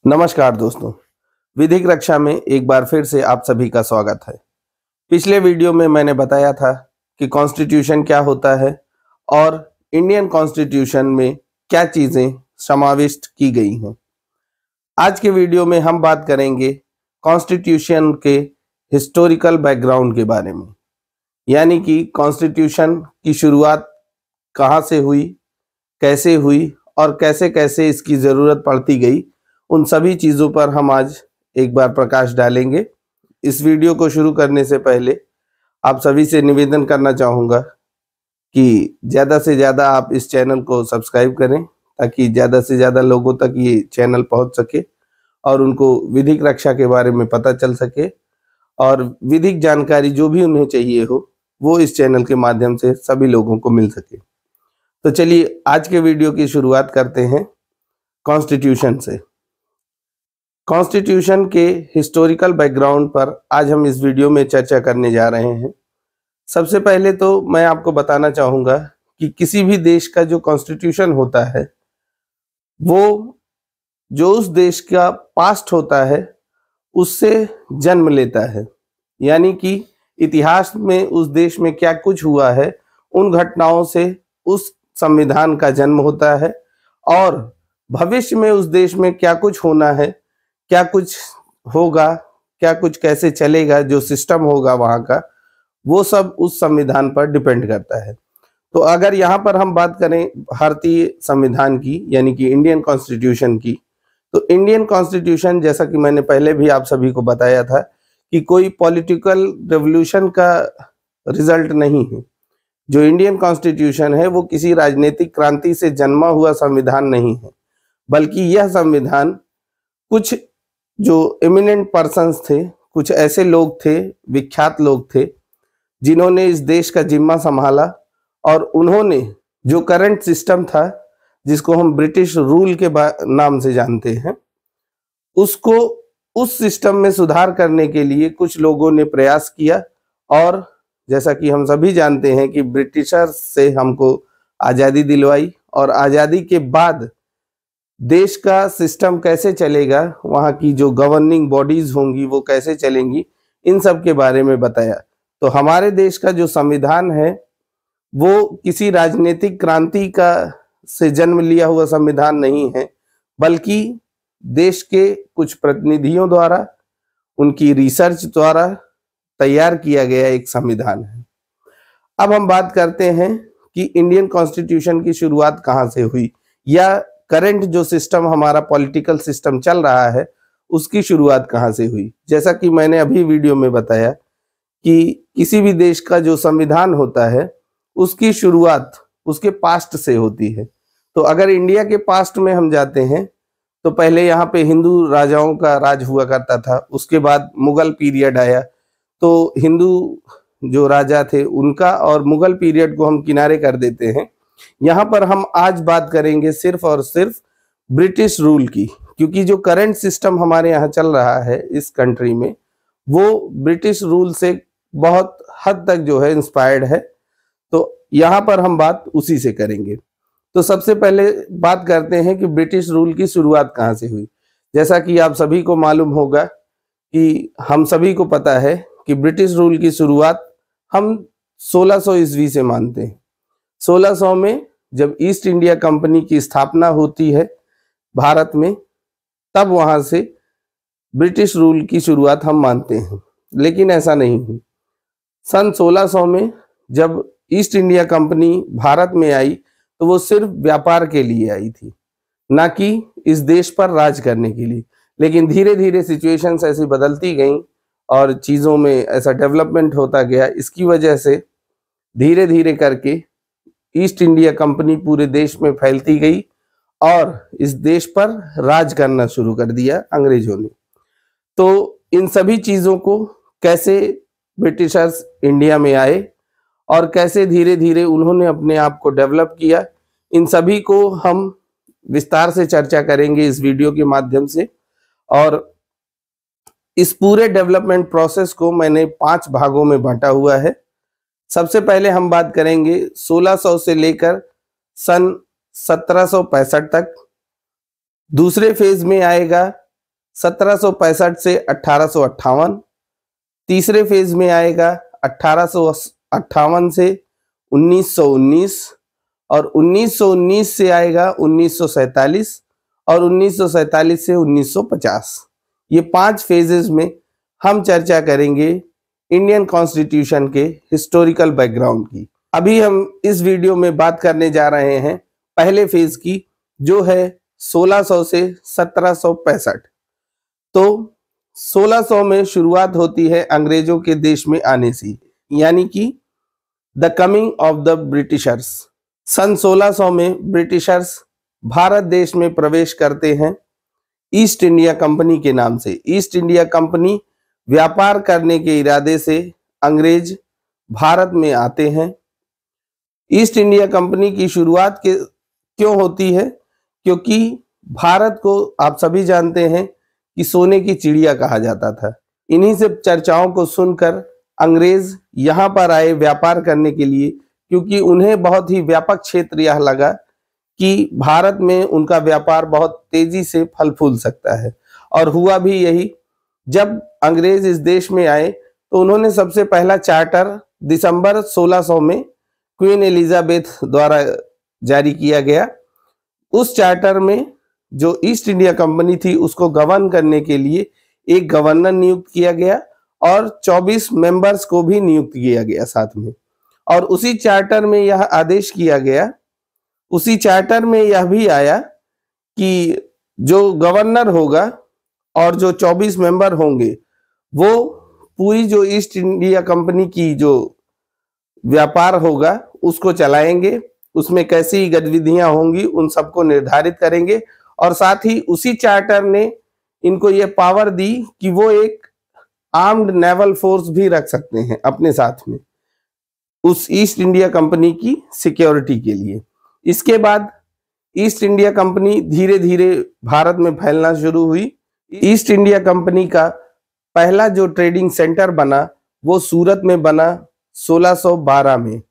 नमस्कार दोस्तों, विधिक रक्षा में एक बार फिर से आप सभी का स्वागत है। पिछले वीडियो में मैंने बताया था कि कॉन्स्टिट्यूशन क्या होता है और इंडियन कॉन्स्टिट्यूशन में क्या चीज़ें समाविष्ट की गई हैं। आज के वीडियो में हम बात करेंगे कॉन्स्टिट्यूशन के हिस्टोरिकल बैकग्राउंड के बारे में, यानी कि कॉन्स्टिट्यूशन की शुरुआत कहाँ से हुई, कैसे हुई और कैसे कैसे इसकी ज़रूरत पड़ती गई। उन सभी चीज़ों पर हम आज एक बार प्रकाश डालेंगे। इस वीडियो को शुरू करने से पहले आप सभी से निवेदन करना चाहूँगा कि ज़्यादा से ज़्यादा आप इस चैनल को सब्सक्राइब करें ताकि ज़्यादा से ज़्यादा लोगों तक ये चैनल पहुँच सके और उनको विधिक रक्षा के बारे में पता चल सके और विधिक जानकारी जो भी उन्हें चाहिए हो वो इस चैनल के माध्यम से सभी लोगों को मिल सके। तो चलिए आज के वीडियो की शुरुआत करते हैं कॉन्स्टिट्यूशन से। कॉन्स्टिट्यूशन के हिस्टोरिकल बैकग्राउंड पर आज हम इस वीडियो में चर्चा करने जा रहे हैं। सबसे पहले तो मैं आपको बताना चाहूँगा कि किसी भी देश का जो कॉन्स्टिट्यूशन होता है वो जो उस देश का पास्ट होता है उससे जन्म लेता है, यानी कि इतिहास में उस देश में क्या कुछ हुआ है उन घटनाओं से उस संविधान का जन्म होता है और भविष्य में उस देश में क्या कुछ होना है, क्या कुछ होगा, क्या कुछ कैसे चलेगा, जो सिस्टम होगा वहाँ का, वो सब उस संविधान पर डिपेंड करता है। तो अगर यहाँ पर हम बात करें भारतीय संविधान की यानी कि इंडियन कॉन्स्टिट्यूशन की, तो इंडियन कॉन्स्टिट्यूशन जैसा कि मैंने पहले भी आप सभी को बताया था कि कोई पॉलिटिकल रेवोल्यूशन का रिजल्ट नहीं है। जो इंडियन कॉन्स्टिट्यूशन है वो किसी राजनीतिक क्रांति से जन्मा हुआ संविधान नहीं है, बल्कि यह संविधान कुछ जो एमिनेंट पर्सन्स थे, कुछ ऐसे लोग थे, विख्यात लोग थे जिन्होंने इस देश का जिम्मा संभाला और उन्होंने जो करंट सिस्टम था जिसको हम ब्रिटिश रूल के नाम से जानते हैं, उसको उस सिस्टम में सुधार करने के लिए कुछ लोगों ने प्रयास किया। और जैसा कि हम सभी जानते हैं कि ब्रिटिशर्स से हमको आज़ादी दिलवाई और आज़ादी के बाद देश का सिस्टम कैसे चलेगा, वहाँ की जो गवर्निंग बॉडीज होंगी वो कैसे चलेंगी, इन सब के बारे में बताया। तो हमारे देश का जो संविधान है वो किसी राजनीतिक क्रांति का से जन्म लिया हुआ संविधान नहीं है, बल्कि देश के कुछ प्रतिनिधियों द्वारा, उनकी रिसर्च द्वारा तैयार किया गया एक संविधान है। अब हम बात करते हैं कि इंडियन कॉन्स्टिट्यूशन की शुरुआत कहाँ से हुई या करंट जो सिस्टम हमारा पॉलिटिकल सिस्टम चल रहा है उसकी शुरुआत कहाँ से हुई। जैसा कि मैंने अभी वीडियो में बताया कि किसी भी देश का जो संविधान होता है उसकी शुरुआत उसके पास्ट से होती है। तो अगर इंडिया के पास्ट में हम जाते हैं तो पहले यहाँ पे हिंदू राजाओं का राज हुआ करता था, उसके बाद मुगल पीरियड आया। तो हिंदू जो राजा थे उनका और मुगल पीरियड को हम किनारे कर देते हैं। यहाँ पर हम आज बात करेंगे सिर्फ और सिर्फ ब्रिटिश रूल की, क्योंकि जो करंट सिस्टम हमारे यहाँ चल रहा है इस कंट्री में वो ब्रिटिश रूल से बहुत हद तक जो है इंस्पायर्ड है। तो यहाँ पर हम बात उसी से करेंगे। तो सबसे पहले बात करते हैं कि ब्रिटिश रूल की शुरुआत कहाँ से हुई। जैसा कि आप सभी को मालूम होगा कि हम सभी को पता है कि ब्रिटिश रूल की शुरुआत हम 1600 ईस्वी से मानते हैं। 1600 में जब ईस्ट इंडिया कंपनी की स्थापना होती है भारत में, तब वहां से ब्रिटिश रूल की शुरुआत हम मानते हैं, लेकिन ऐसा नहीं है। सन 1600 में जब ईस्ट इंडिया कंपनी भारत में आई तो वो सिर्फ व्यापार के लिए आई थी, ना कि इस देश पर राज करने के लिए। लेकिन धीरे धीरे सिचुएशंस ऐसी बदलती गईं और चीज़ों में ऐसा डेवलपमेंट होता गया, इसकी वजह से धीरे धीरे करके ईस्ट इंडिया कंपनी पूरे देश में फैलती गई और इस देश पर राज करना शुरू कर दिया अंग्रेजों ने। तो इन सभी चीज़ों को कैसे ब्रिटिशर्स इंडिया में आए और कैसे धीरे धीरे उन्होंने अपने आप को डेवलप किया, इन सभी को हम विस्तार से चर्चा करेंगे इस वीडियो के माध्यम से। और इस पूरे डेवलपमेंट प्रोसेस को मैंने 5 भागों में बांटा हुआ है। सबसे पहले हम बात करेंगे 1600 से लेकर सन 1765 तक। दूसरे फेज में आएगा 1765 से 1858। तीसरे फेज में आएगा 1858 से 1919, और 1919 से आएगा 1947, और 1947 से 1950। ये 5 फेजेस में हम चर्चा करेंगे इंडियन कॉन्स्टिट्यूशन के हिस्टोरिकल बैकग्राउंड की। अभी हम इस वीडियो में बात करने जा रहे हैं पहले फेज की, जो है 1600 से 1765। तो 1600 में शुरुआत होती है अंग्रेजों के देश में आने से, यानी कि the coming of the Britishers. सन 1600 में ब्रिटिशर्स भारत देश में प्रवेश करते हैं ईस्ट इंडिया कंपनी के नाम से। ईस्ट इंडिया कंपनी व्यापार करने के इरादे से अंग्रेज भारत में आते हैं। ईस्ट इंडिया कंपनी की शुरुआत क्यों होती है? क्योंकि भारत को आप सभी जानते हैं कि सोने की चिड़िया कहा जाता था। इन्हीं से चर्चाओं को सुनकर अंग्रेज यहाँ पर आए व्यापार करने के लिए, क्योंकि उन्हें बहुत ही व्यापक क्षेत्र यह लगा कि भारत में उनका व्यापार बहुत तेजी से फल फूल सकता है। और हुआ भी यही। जब अंग्रेज इस देश में आए तो उन्होंने सबसे पहला चार्टर दिसंबर 1600 में क्वीन एलिजाबेथ द्वारा जारी किया गया। उस चार्टर में जो ईस्ट इंडिया कंपनी थी उसको गवर्न करने के लिए एक गवर्नर नियुक्त किया गया और 24 मेंबर्स को भी नियुक्त किया गया साथ में। और उसी चार्टर में यह आदेश किया गया, उसी चार्टर में यह भी आया कि जो गवर्नर होगा और जो 24 मेंबर होंगे वो पूरी जो ईस्ट इंडिया कंपनी की जो व्यापार होगा उसको चलाएंगे, उसमें कैसी गतिविधियां होंगी उन सबको निर्धारित करेंगे। और साथ ही उसी चार्टर ने इनको ये पावर दी कि वो एक आर्म्ड नेवल फोर्स भी रख सकते हैं अपने साथ में उस ईस्ट इंडिया कंपनी की सिक्योरिटी के लिए। इसके बाद ईस्ट इंडिया कंपनी धीरे धीरे भारत में फैलना शुरू हुई। ईस्ट इंडिया कंपनी का पहला जो ट्रेडिंग सेंटर बना वो सूरत में बना 1612 में।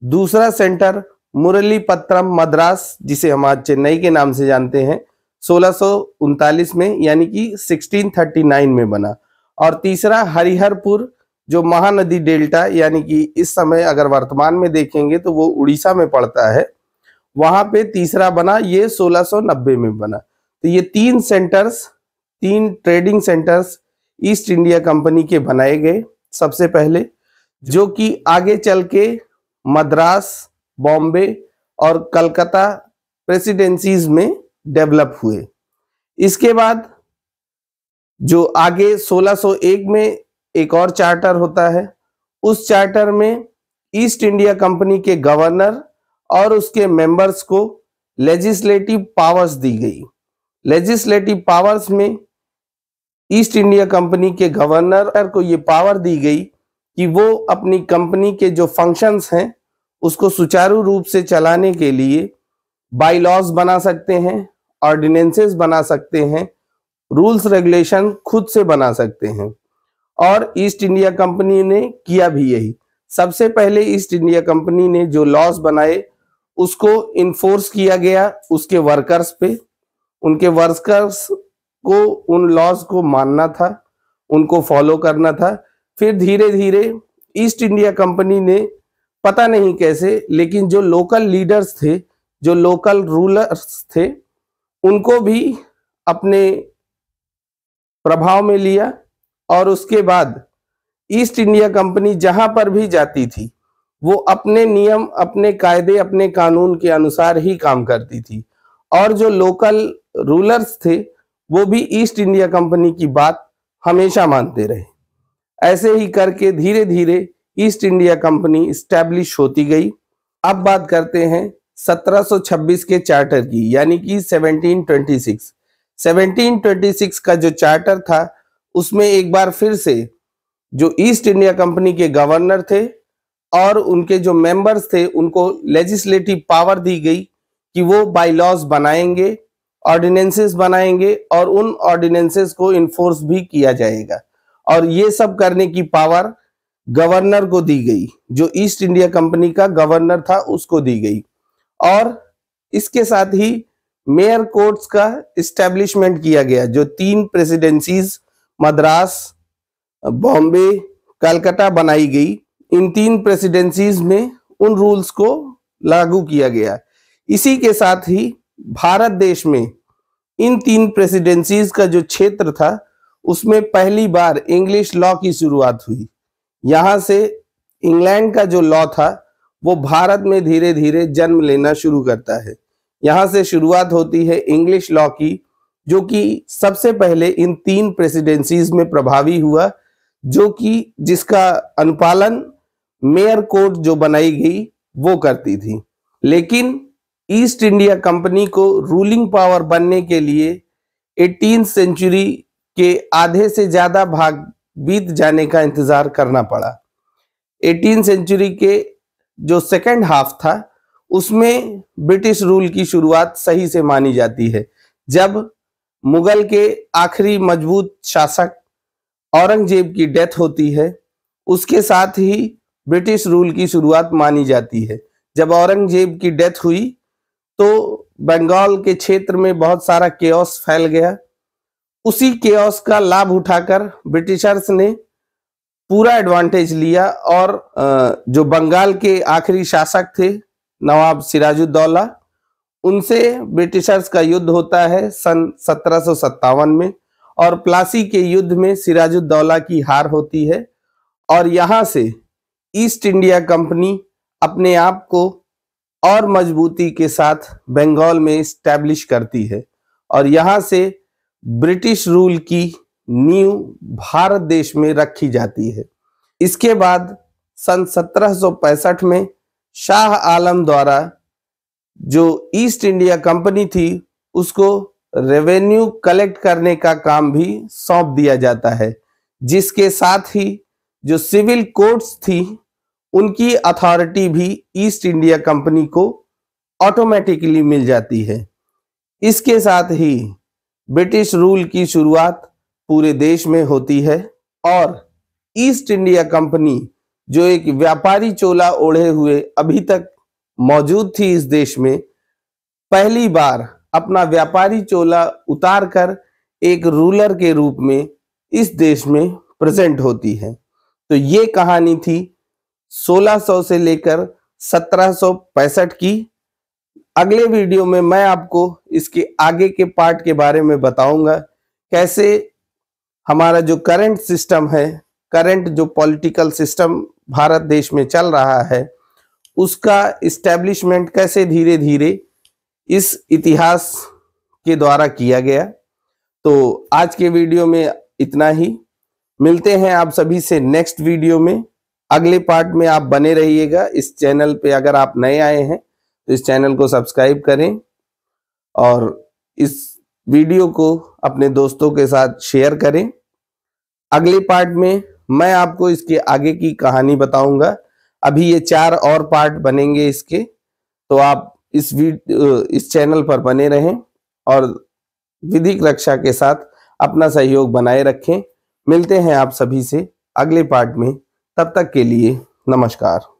दूसरा सेंटर मुरलीपत्तनम मद्रास, जिसे हम आज चेन्नई के नाम से जानते हैं, 1639 में यानी कि 1639 में बना। और तीसरा हरिहरपुर, जो महानदी डेल्टा यानी कि इस समय अगर वर्तमान में देखेंगे तो वो उड़ीसा में पड़ता है, वहां पे तीसरा बना, ये 1690 में बना। तो ये 3 trading centres east India company के बनाए गए सबसे पहले, जो कि आगे चल के मद्रास, बॉम्बे और कलकत्ता प्रेसिडेंसीज में डेवलप हुए। इसके बाद जो आगे 1601 में एक और चार्टर होता है, उस चार्टर में ईस्ट इंडिया कंपनी के गवर्नर और उसके मेंबर्स को लेजिस्लेटिव पावर्स दी गई। लेजिस्लेटिव पावर्स में ईस्ट इंडिया कंपनी के गवर्नर को ये पावर दी गई कि वो अपनी कंपनी के जो फंक्शंस हैं उसको सुचारू रूप से चलाने के लिए बाई लॉज बना सकते हैं, ऑर्डिनेंसेस बना सकते हैं, रूल्स रेगुलेशन खुद से बना सकते हैं। और ईस्ट इंडिया कंपनी ने किया भी यही। सबसे पहले ईस्ट इंडिया कंपनी ने जो लॉज बनाए उसको इन्फोर्स किया गया उसके वर्कर्स पे। उनके वर्कर्स को उन लॉज को मानना था, उनको फॉलो करना था। फिर धीरे धीरे ईस्ट इंडिया कंपनी ने पता नहीं कैसे, लेकिन जो लोकल लीडर्स थे, जो लोकल रूलर्स थे, उनको भी अपने प्रभाव में लिया। और उसके बाद ईस्ट इंडिया कंपनी जहां पर भी जाती थी वो अपने नियम, अपने कायदे, अपने कानून के अनुसार ही काम करती थी। और जो लोकल रूलर्स थे वो भी ईस्ट इंडिया कंपनी की बात हमेशा मानते रहे। ऐसे ही करके धीरे धीरे ईस्ट इंडिया कंपनी इस्टेब्लिश होती गई। अब बात करते हैं 1726 के चार्टर की, यानी कि 1726। 1726 का जो चार्टर था उसमें एक बार फिर से जो ईस्ट इंडिया कंपनी के गवर्नर थे और उनके जो मेंबर्स थे उनको लेजिस्लेटिव पावर दी गई कि वो बाई लॉज बनाएंगे, ऑर्डिनेंसेस बनाएंगे और उन ऑर्डिनेंसेस को इन्फोर्स भी किया जाएगा। और ये सब करने की पावर गवर्नर को दी गई, जो ईस्ट इंडिया कंपनी का गवर्नर था उसको दी गई। और इसके साथ ही मेयर कोर्ट्स का इस्टेब्लिशमेंट किया गया, जो 3 प्रेसिडेंसीज मद्रास, बॉम्बे, कलकत्ता बनाई गई। इन 3 प्रेसिडेंसीज में उन रूल्स को लागू किया गया। इसी के साथ ही भारत देश में इन 3 प्रेसिडेंसीज का जो क्षेत्र था उसमें पहली बार इंग्लिश लॉ की शुरुआत हुई। यहां से इंग्लैंड का जो लॉ था वो भारत में धीरे धीरे जन्म लेना शुरू करता है। यहां से शुरुआत होती है इंग्लिश लॉ की, जो कि सबसे पहले इन 3 प्रेसिडेंसीज में प्रभावी हुआ, जो कि जिसका अनुपालन मेयर कोर्ट जो बनाई गई वो करती थी। लेकिन ईस्ट इंडिया कंपनी को रूलिंग पावर बनने के लिए 18th सेंचुरी के आधे से ज्यादा भाग बीत जाने का इंतजार करना पड़ा। 18th सेंचुरी के जो सेकेंड हाफ था उसमें ब्रिटिश रूल की शुरुआत सही से मानी जाती है, जब मुगल के आखिरी मजबूत शासक औरंगजेब की डेथ होती है। उसके साथ ही ब्रिटिश रूल की शुरुआत मानी जाती है। जब औरंगजेब की डेथ हुई तो बंगाल के क्षेत्र में बहुत सारा केओस फैल गया। उसी केओस का लाभ उठाकर ब्रिटिशर्स ने पूरा एडवांटेज लिया और जो बंगाल के आखिरी शासक थे नवाब सिराजुद्दौला, उनसे ब्रिटिशर्स का युद्ध होता है सन 1757 में, और प्लासी के युद्ध में सिराजुद्दौला की हार होती है। और यहां से ईस्ट इंडिया कंपनी अपने आप को और मजबूती के साथ बंगाल में इस्टेब्लिश करती है, और यहां से ब्रिटिश रूल की नींव भारत देश में रखी जाती है। इसके बाद सन 1765 में शाह आलम द्वारा जो ईस्ट इंडिया कंपनी थी उसको रेवेन्यू कलेक्ट करने का काम भी सौंप दिया जाता है, जिसके साथ ही जो सिविल कोर्ट्स थी उनकी अथॉरिटी भी ईस्ट इंडिया कंपनी को ऑटोमेटिकली मिल जाती है। इसके साथ ही ब्रिटिश रूल की शुरुआत पूरे देश में होती है, और ईस्ट इंडिया कंपनी जो एक व्यापारी चोला ओढ़े हुए अभी तक मौजूद थी इस देश में, पहली बार अपना व्यापारी चोला उतार कर एक रूलर के रूप में इस देश में प्रेजेंट होती है। तो ये कहानी थी 1600 से लेकर 1765 की। अगले वीडियो में मैं आपको इसके आगे के पार्ट के बारे में बताऊंगा, कैसे हमारा जो करंट सिस्टम है, करंट जो पॉलिटिकल सिस्टम भारत देश में चल रहा है, उसका इस्टेब्लिशमेंट कैसे धीरे धीरे इस इतिहास के द्वारा किया गया। तो आज के वीडियो में इतना ही। मिलते हैं आप सभी से नेक्स्ट वीडियो में। अगले पार्ट में आप बने रहिएगा। इस चैनल पे अगर आप नए आए हैं तो इस चैनल को सब्सक्राइब करें और इस वीडियो को अपने दोस्तों के साथ शेयर करें। अगले पार्ट में मैं आपको इसके आगे की कहानी बताऊंगा। अभी ये 4 और पार्ट बनेंगे इसके, तो आप इस चैनल पर बने रहें और विधिक रक्षा के साथ अपना सहयोग बनाए रखें। मिलते हैं आप सभी से अगले पार्ट में। तब तक के लिए नमस्कार।